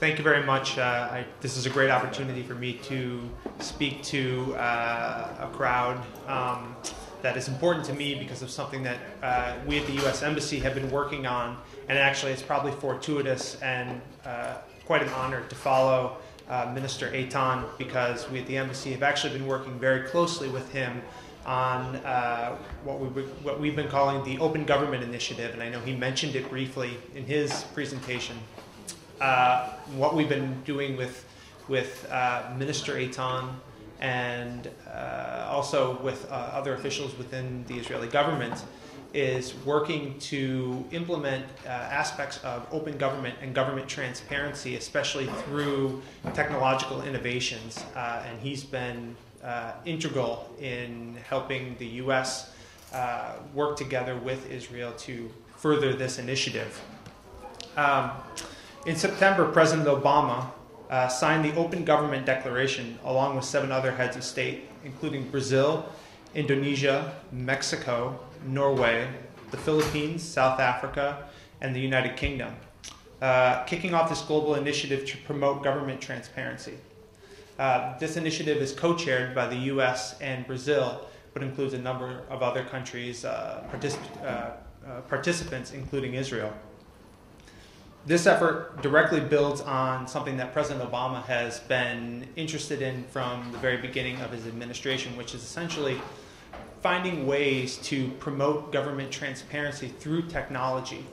Thank you very much. This is a great opportunity for me to speak to a crowd that is important to me because of something that we at the U.S. Embassy have been working on, and actually it's probably fortuitous and quite an honor to follow Minister Eitan, because we at the Embassy have actually been working very closely with him on what we've been calling the Open Government Initiative, and I know he mentioned it briefly in his presentation. What we've been doing with Minister Eitan and also with other officials within the Israeli government is working to implement aspects of open government and government transparency, especially through technological innovations. And he's been integral in helping the U.S. Work together with Israel to further this initiative. In September, President Obama signed the Open Government Declaration along with 7 other heads of state, including Brazil, Indonesia, Mexico, Norway, the Philippines, South Africa, and the United Kingdom, kicking off this global initiative to promote government transparency. This initiative is co-chaired by the U.S. and Brazil, but includes a number of other countries, participants, including Israel. This effort directly builds on something that President Obama has been interested in from the very beginning of his administration, which is essentially finding ways to promote government transparency through technology.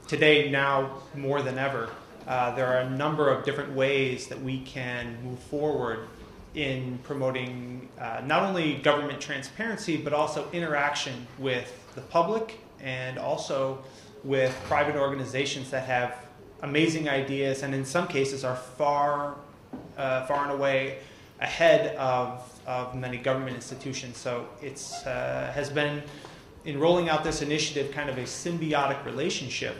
Today, now more than ever, there are a number of different ways that we can move forward in promoting not only government transparency, but also interaction with the public and also with private organizations that have amazing ideas and in some cases are far and away ahead of many government institutions. So it has been, in rolling out this initiative, kind of a symbiotic relationship.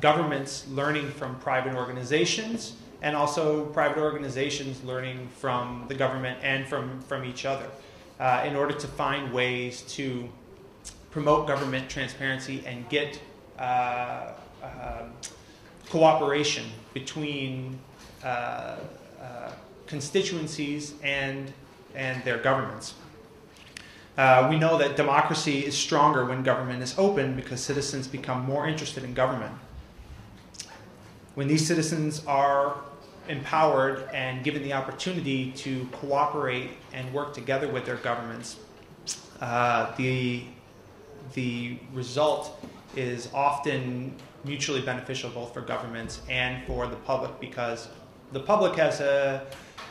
Governments learning from private organizations, and also private organizations learning from the government and from each other in order to find ways to promote government transparency and get cooperation between constituencies and their governments. We know that democracy is stronger when government is open because citizens become more interested in government. When these citizens are empowered and given the opportunity to cooperate and work together with their governments, the result is often mutually beneficial both for governments and for the public, because the public has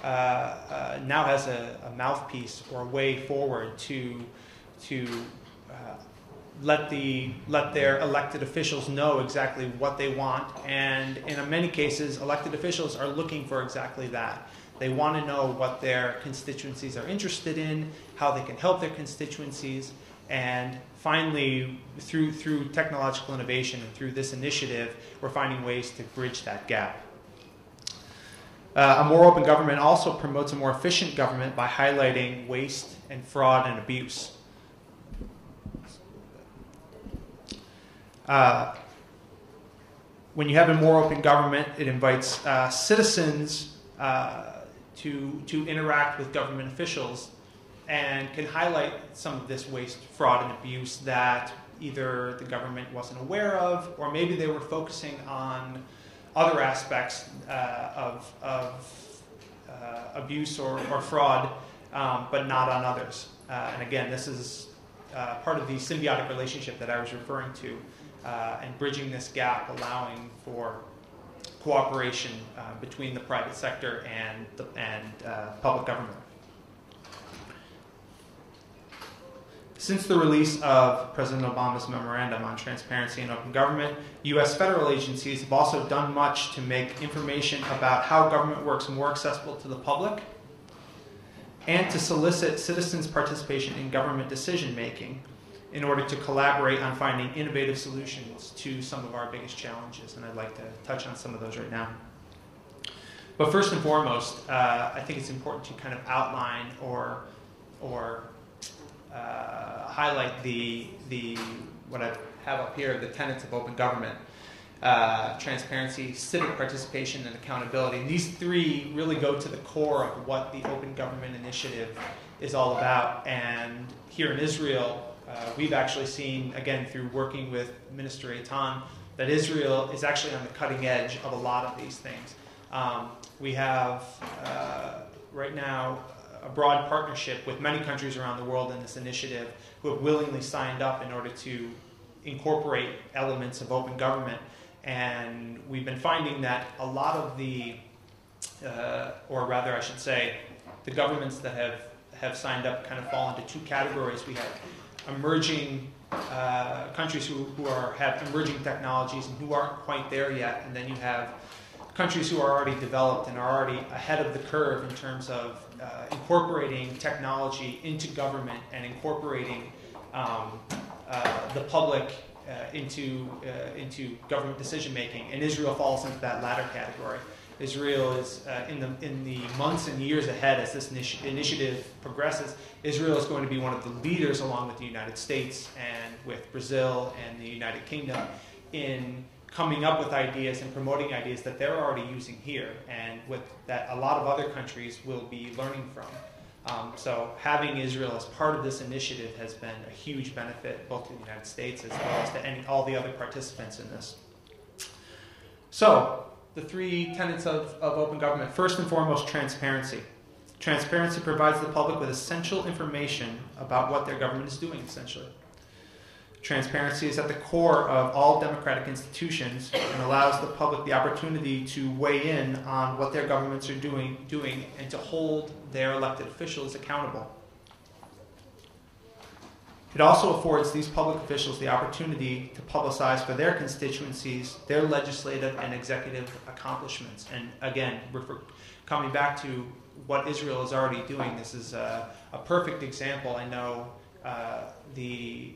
now has a mouthpiece or a way forward to let their elected officials know exactly what they want, and in many cases elected officials are looking for exactly that. They want to know what their constituencies are interested in, how they can help their constituencies, and finally, through technological innovation and through this initiative, we're finding ways to bridge that gap. A more open government also promotes a more efficient government by highlighting waste and fraud and abuse. When you have a more open government, it invites citizens to interact with government officials and can highlight some of this waste, fraud, and abuse that either the government wasn't aware of, or maybe they were focusing on other aspects of abuse or fraud, but not on others. And again, this is part of the symbiotic relationship that I was referring to, and bridging this gap, allowing for cooperation between the private sector and public government. Since the release of President Obama's memorandum on transparency and open government, U.S. federal agencies have also done much to make information about how government works more accessible to the public and to solicit citizens' participation in government decision-making in order to collaborate on finding innovative solutions to some of our biggest challenges. And I'd like to touch on some of those right now. But first and foremost, I think it's important to kind of outline or highlight what I have up here, the tenets of open government. transparency, civic participation, and accountability. And these three really go to the core of what the Open Government Initiative is all about. And here in Israel, we've actually seen, again, through working with Minister Eitan, that Israel is actually on the cutting edge of a lot of these things. We have, right now, a broad partnership with many countries around the world in this initiative who have willingly signed up in order to incorporate elements of open government. And we've been finding that a lot of the, or rather I should say, the governments that have signed up kind of fall into two categories. We have emerging countries who have emerging technologies and who aren't quite there yet. And then you have countries who are already developed and are already ahead of the curve in terms of incorporating technology into government and incorporating the public into government decision making. And Israel falls into that latter category. Israel is in the months and years ahead as this initiative progresses. Israel is going to be one of the leaders, along with the United States and with Brazil and the United Kingdom, in coming up with ideas and promoting ideas that they're already using here, and with that a lot of other countries will be learning from. So having Israel as part of this initiative has been a huge benefit, both to the United States as well as to all the other participants in this. So the three tenets of open government: first and foremost, transparency. Transparency provides the public with essential information about what their government is doing, essentially. Transparency is at the core of all democratic institutions and allows the public the opportunity to weigh in on what their governments are doing and to hold their elected officials accountable. It also affords these public officials the opportunity to publicize for their constituencies their legislative and executive accomplishments. And again, we're coming back to what Israel is already doing. This is a perfect example. I know the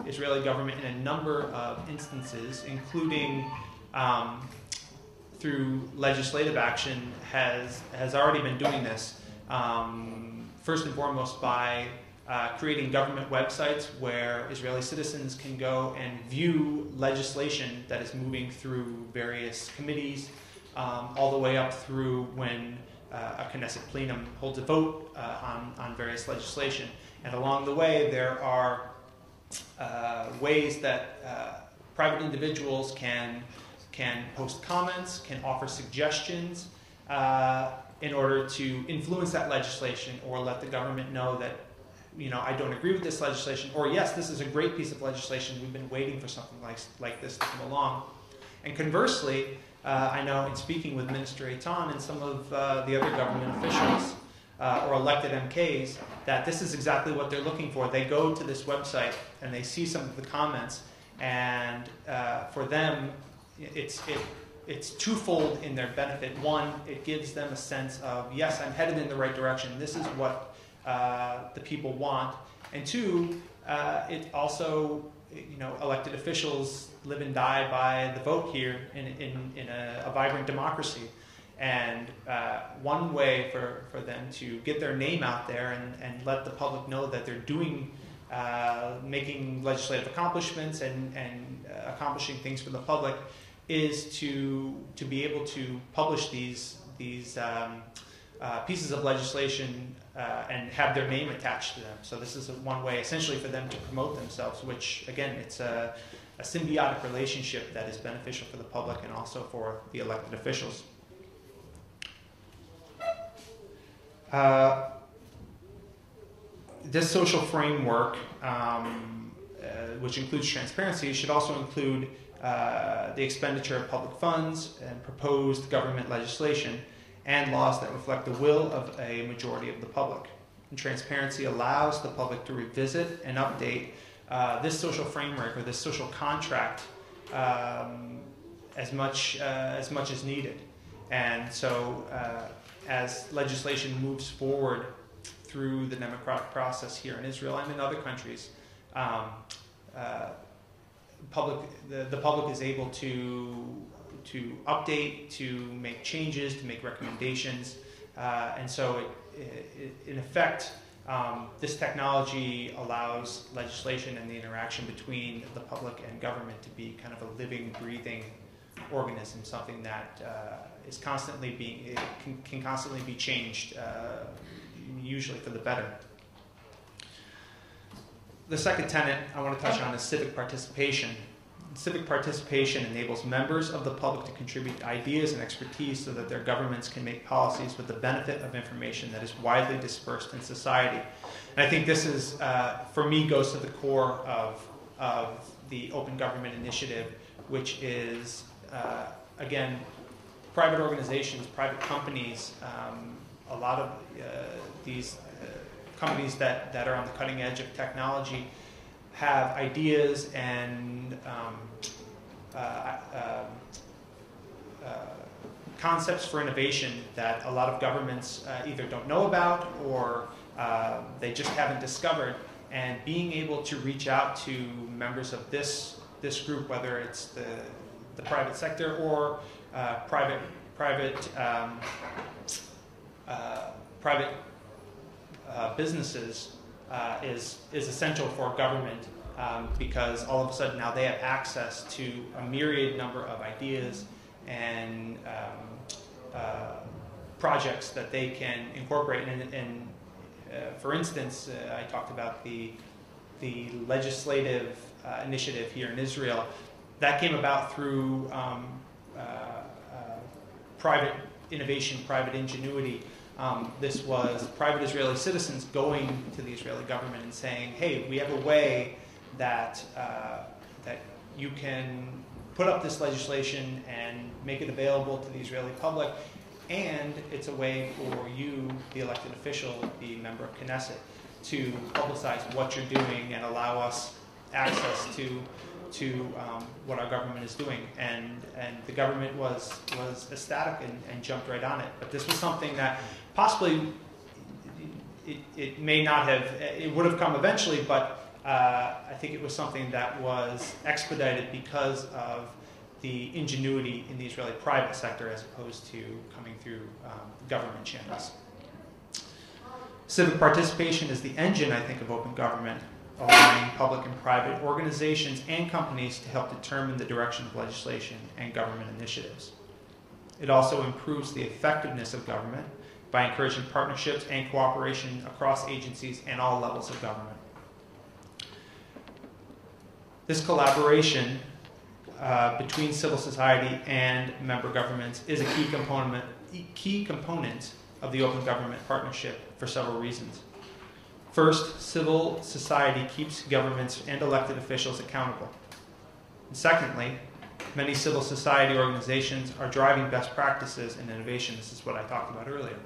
Israeli government, in a number of instances, including through legislative action, has already been doing this. First and foremost, by creating government websites where Israeli citizens can go and view legislation that is moving through various committees, all the way up through when a Knesset plenum holds a vote on various legislation. And along the way, there are ways that private individuals can post comments, can offer suggestions in order to influence that legislation, or let the government know that, I don't agree with this legislation, or yes, this is a great piece of legislation. We've been waiting for something like this to come along. And conversely, I know in speaking with Minister Eitan and some of the other government officials or elected MKs, that this is exactly what they're looking for. They go to this website and they see some of the comments, and for them, it's twofold in their benefit. One, it gives them a sense of, yes, I'm headed in the right direction. This is what the people want. And two, it also, elected officials live and die by the vote here in a vibrant democracy. And one way for them to get their name out there and let the public know that they're doing, making legislative accomplishments and accomplishing things for the public, is to be able to publish these pieces of legislation and have their name attached to them. So this is one way, essentially, for them to promote themselves, which, again, it's a symbiotic relationship that is beneficial for the public and also for the elected officials. This social framework, which includes transparency, should also include the expenditure of public funds and proposed government legislation and laws that reflect the will of a majority of the public. And transparency allows the public to revisit and update this social framework or this social contract as much as needed. And so as legislation moves forward through the democratic process here in Israel and in other countries, the public is able to update, to make changes, to make recommendations, and so it in effect This technology allows legislation and the interaction between the public and government to be kind of a living, breathing organism, something that is constantly can constantly be changed, usually for the better. The second tenet I want to touch on is civic participation. Civic participation enables members of the public to contribute ideas and expertise so that their governments can make policies with the benefit of information that is widely dispersed in society. And I think this is, for me, goes to the core of the Open Government Initiative, which is, again, private organizations, private companies, a lot of these companies that are on the cutting edge of technology have ideas and concepts for innovation that a lot of governments either don't know about or they just haven't discovered. And being able to reach out to members of this group, whether it's the private sector or private businesses, is essential for government, because all of a sudden now they have access to a myriad number of ideas and projects that they can incorporate. And for instance, I talked about the legislative initiative here in Israel. That came about through private innovation, private ingenuity. This was private Israeli citizens going to the Israeli government and saying, hey, we have a way that you can put up this legislation and make it available to the Israeli public, and it's a way for you, the elected official, the member of Knesset, to publicize what you're doing and allow us access to what our government is doing. And the government was ecstatic and jumped right on it. But this was something that possibly it may not have, it would have come eventually, but I think it was something that was expedited because of the ingenuity in the Israeli private sector as opposed to coming through government channels. Civic participation is the engine, I think, of open government, allowing public and private organizations and companies to help determine the direction of legislation and government initiatives. It also improves the effectiveness of government by encouraging partnerships and cooperation across agencies and all levels of government. This collaboration between civil society and member governments is a key component of the Open Government Partnership for several reasons. First, civil society keeps governments and elected officials accountable. And secondly, many civil society organizations are driving best practices and innovation. This is what I talked about earlier.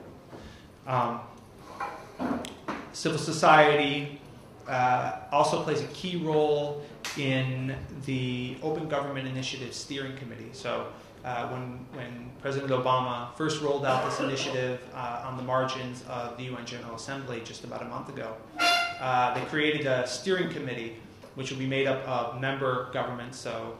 Civil society also plays a key role in the Open Government Initiative Steering Committee. So when President Obama first rolled out this initiative on the margins of the UN General Assembly just about a month ago, they created a steering committee which will be made up of member governments, so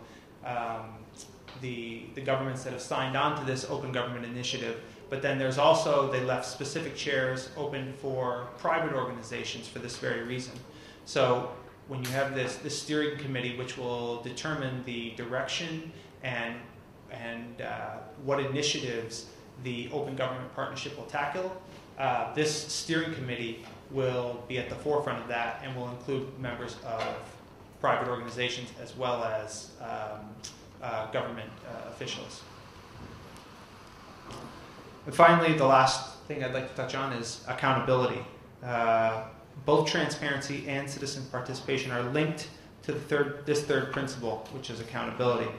the governments that have signed on to this Open Government Initiative. But then there's also, they left specific chairs open for private organizations for this very reason. So when you have this steering committee which will determine the direction and what initiatives the Open Government Partnership will tackle, this steering committee will be at the forefront of that and will include members of private organizations as well as government officials. And finally, the last thing I'd like to touch on is accountability. Both transparency and citizen participation are linked to this third principle, which is accountability,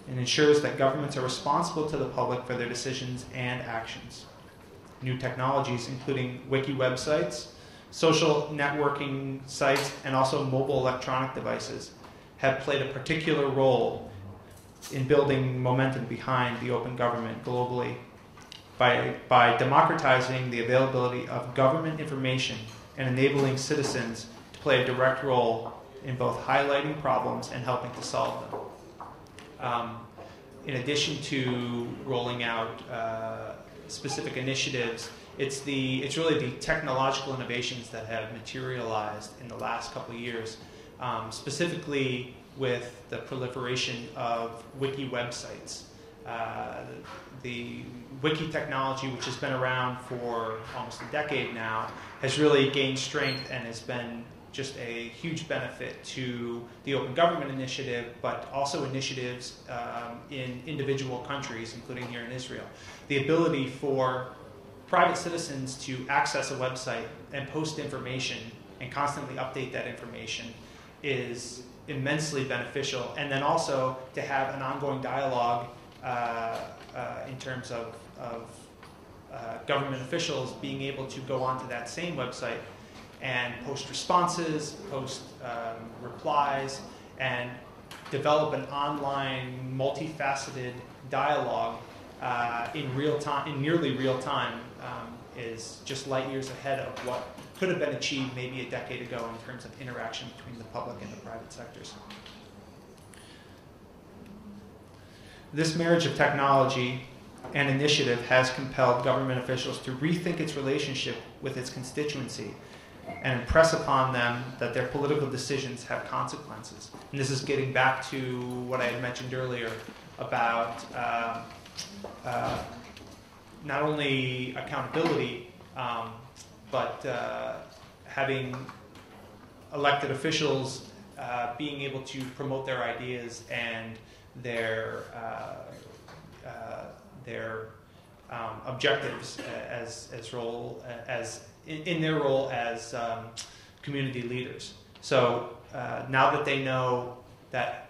and ensures that governments are responsible to the public for their decisions and actions. New technologies, including wiki websites, social networking sites, and also mobile electronic devices, have played a particular role in building momentum behind the open government globally by democratizing the availability of government information and enabling citizens to play a direct role in both highlighting problems and helping to solve them. In addition to rolling out specific initiatives It's really the technological innovations that have materialized in the last couple of years, specifically with the proliferation of wiki websites. The wiki technology, which has been around for almost a decade now, has really gained strength and has been just a huge benefit to the Open Government Initiative, but also initiatives in individual countries, including here in Israel. The ability for private citizens to access a website and post information and constantly update that information is immensely beneficial, and then also to have an ongoing dialogue in terms of government officials being able to go onto that same website and post responses, post replies, and develop an online, multifaceted dialogue in real time, in nearly real time, is just light years ahead of what could have been achieved maybe a decade ago in terms of interaction between the public and the private sectors. This marriage of technology and initiative has compelled government officials to rethink its relationship with its constituency and impress upon them that their political decisions have consequences. And this is getting back to what I had mentioned earlier about not only accountability, but having elected officials being able to promote their ideas and their objectives in their role as community leaders. So now that they know that,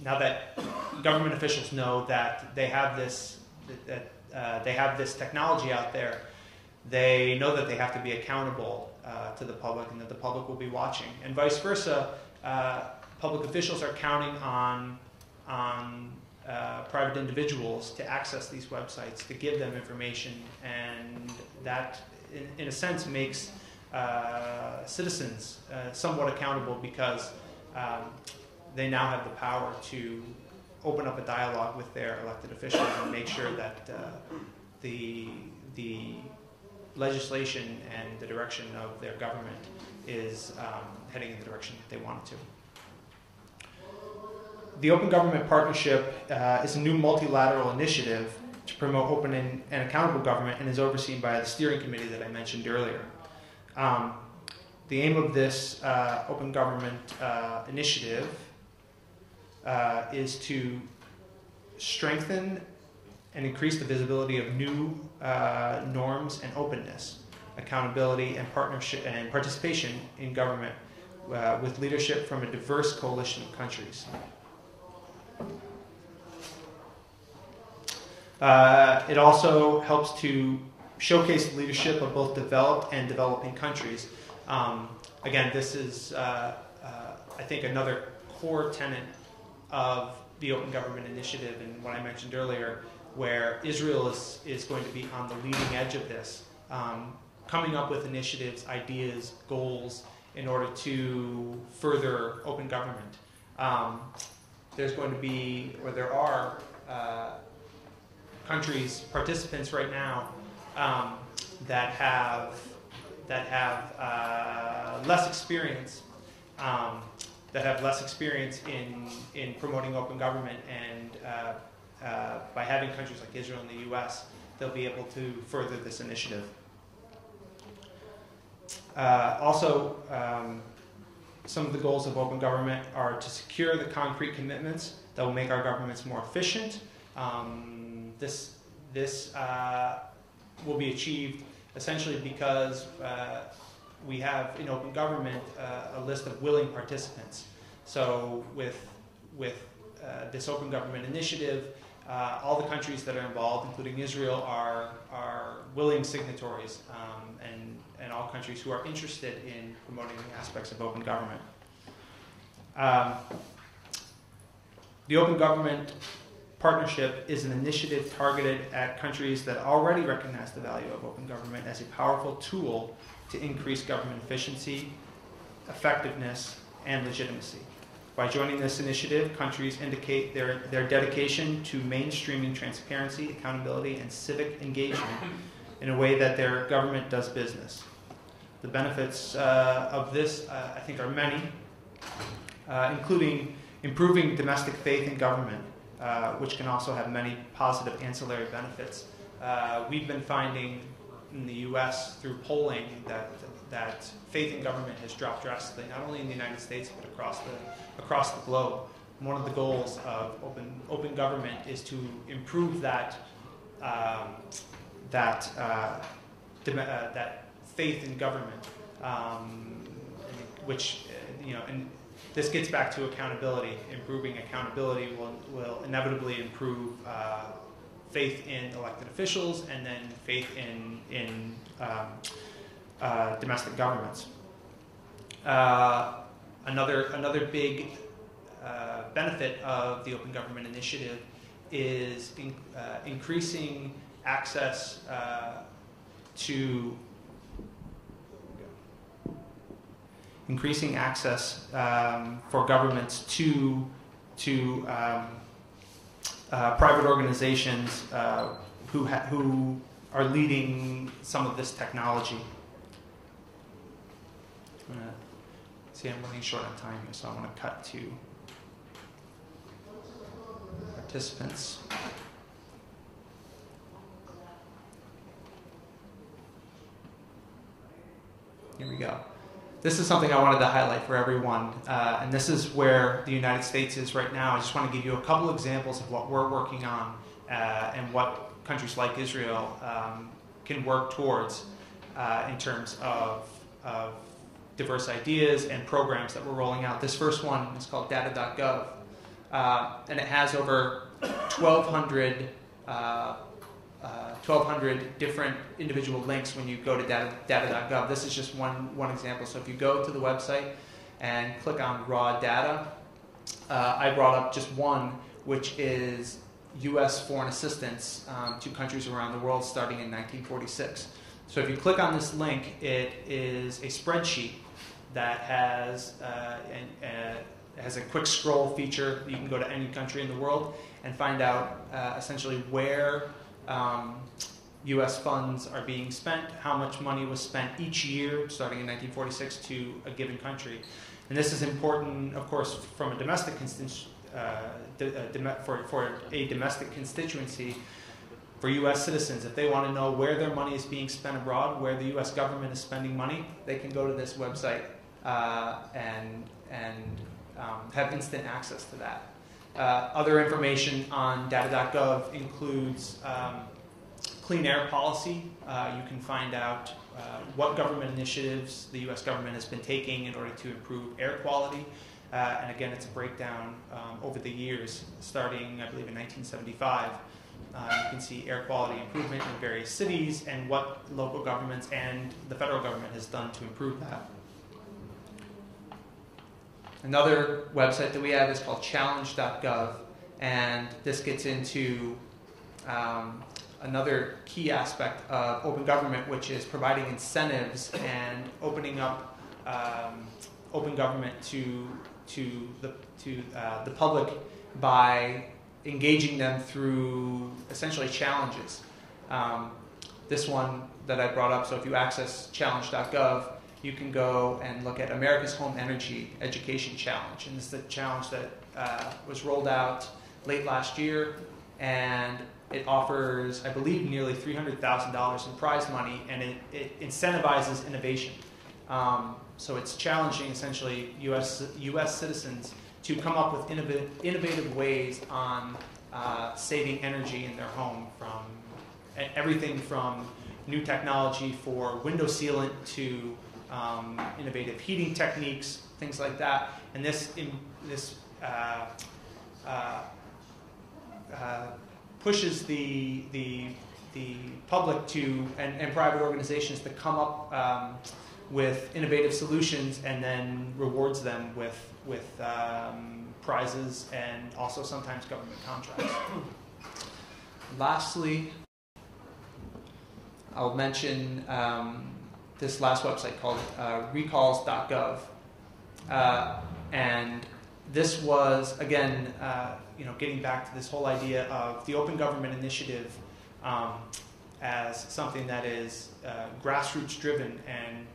now that government officials know that they have this technology out there, they know that they have to be accountable to the public, and that the public will be watching. And vice versa, public officials are counting on private individuals to access these websites, to give them information, and that, in a sense, makes citizens somewhat accountable, because they now have the power to open up a dialogue with their elected officials and make sure that the legislation and the direction of their government is heading in the direction that they want it to. The Open Government Partnership is a new multilateral initiative to promote open and accountable government, and is overseen by the steering committee that I mentioned earlier. The aim of this Open Government Initiative is to strengthen and increase the visibility of new norms and openness, accountability, and partnership and participation in government with leadership from a diverse coalition of countries. It also helps to showcase the leadership of both developed and developing countries. Again, this is, I think, another core tenet of the Open Government Initiative, and what I mentioned earlier, where Israel is going to be on the leading edge of this, coming up with initiatives, ideas, goals, in order to further open government. There's going to be, or there are, countries, participants right now, that have less experience, in promoting open government, and by having countries like Israel and the U.S., they'll be able to further this initiative. Also, some of the goals of open government are to secure the concrete commitments that will make our governments more efficient. This will be achieved essentially because we have in open government a list of willing participants. So with this open government initiative, all the countries that are involved, including Israel, are willing signatories, and all countries who are interested in promoting the aspects of open government. The Open Government Partnership is an initiative targeted at countries that already recognize the value of open government as a powerful tool to increase government efficiency, effectiveness, and legitimacy. By joining this initiative, countries indicate their dedication to mainstreaming transparency, accountability, and civic engagement in a way that their government does business. The benefits of this, I think, are many, including improving domestic faith in government, which can also have many positive ancillary benefits. We've been finding in the U.S. through polling that faith in government has dropped drastically, not only in the United States but across the globe. One of the goals of open government is to improve that faith in government, which and this gets back to accountability. Improving accountability will inevitably improve faith in elected officials, and then faith in domestic governments. Another big benefit of the Open Government Initiative is increasing access for governments to private organizations who are leading some of this technology. I'm running short on time here, so I want to cut to participants. Here we go. This is something I wanted to highlight for everyone, and this is where the United States is right now. I just want to give you a couple examples of what we're working on and what countries like Israel can work towards in terms of diverse ideas and programs that we're rolling out. This first one is called data.gov, and it has over 1,200 different individual links when you go to data.gov. This is just one example. So if you go to the website and click on raw data, I brought up just one, which is U.S. foreign assistance to countries around the world starting in 1946. So if you click on this link, it is a spreadsheet that has a quick scroll feature. You can go to any country in the world and find out essentially where U.S. funds are being spent, how much money was spent each year starting in 1946 to a given country. And this is important, of course, from a domestic for a domestic constituency for U.S. citizens. If they want to know where their money is being spent abroad, where the U.S. government is spending money, they can go to this website and have instant access to that. Other information on data.gov includes clean air policy. You can find out what government initiatives the U.S. government has been taking in order to improve air quality. And again, it's a breakdown over the years, starting, I believe, in 1975. You can see air quality improvement in various cities and what local governments and the federal government has done to improve that. Another website that we have is called challenge.gov, and this gets into another key aspect of open government, which is providing incentives and opening up open government to the public by engaging them through essentially challenges. This one that I brought up, so if you access challenge.gov, you can go and look at America's Home Energy Education Challenge. And this is a challenge that was rolled out late last year, and it offers, I believe, nearly $300,000 in prize money, and it incentivizes innovation. So it's challenging, essentially, U.S. citizens to come up with innovative ways on saving energy in their home, from everything from new technology for window sealant to innovative heating techniques, things like that. And this pushes the public to and private organizations to come up with innovative solutions, and then rewards them with prizes and also sometimes government contracts. Lastly, I'll mention this last website called recalls.gov, and this was, again, getting back to this whole idea of the Open Government Initiative as something that is grassroots driven and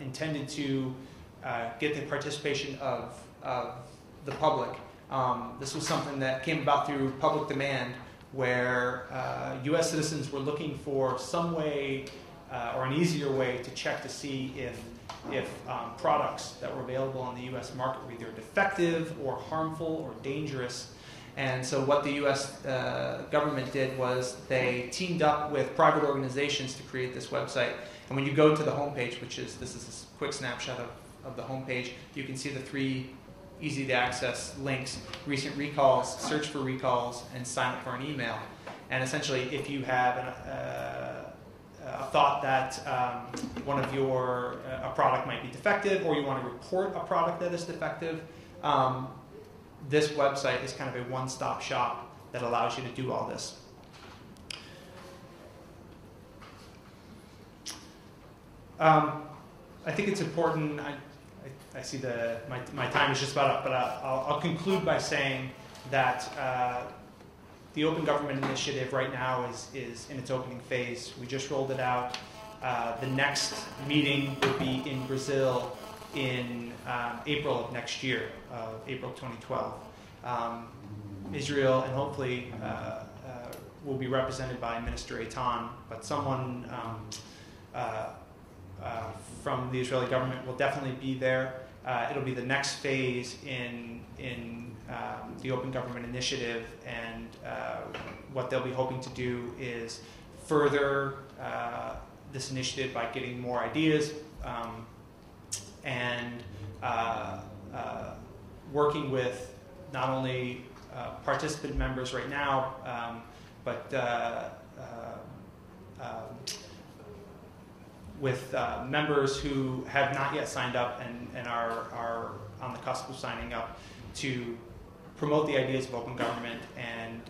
intended to get the participation of the public. This was something that came about through public demand, where U.S. citizens were looking for some way or an easier way to check to see if products that were available on the U.S. market were either defective or harmful or dangerous. And so what the U.S. Government did was they teamed up with private organizations to create this website. And when you go to the homepage, this is a quick snapshot of the homepage, you can see the 3 easy to access links: recent recalls, search for recalls, and sign up for an email. And essentially, if you have a thought that one of a product might be defective, or you want to report a product that is defective, this website is kind of a one-stop shop that allows you to do all this. I think it's important. I see my time is just about up, but I'll conclude by saying that the Open Government Initiative right now is in its opening phase. We just rolled it out. The next meeting will be in Brazil in April of next year, April 2012. Israel and hopefully will be represented by Minister Eitan, but someone from the Israeli government will definitely be there. It'll be the next phase in the Open Government Initiative, and what they'll be hoping to do is further this initiative by getting more ideas and working with not only participant members right now, but with members who have not yet signed up and are on the cusp of signing up, to promote the ideas of open government and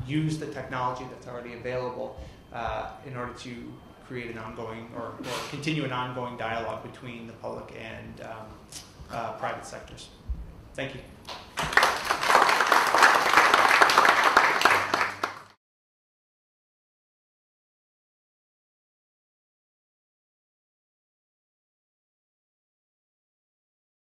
use the technology that's already available in order to create an ongoing or continue an ongoing dialogue between the public and private sectors. Thank you.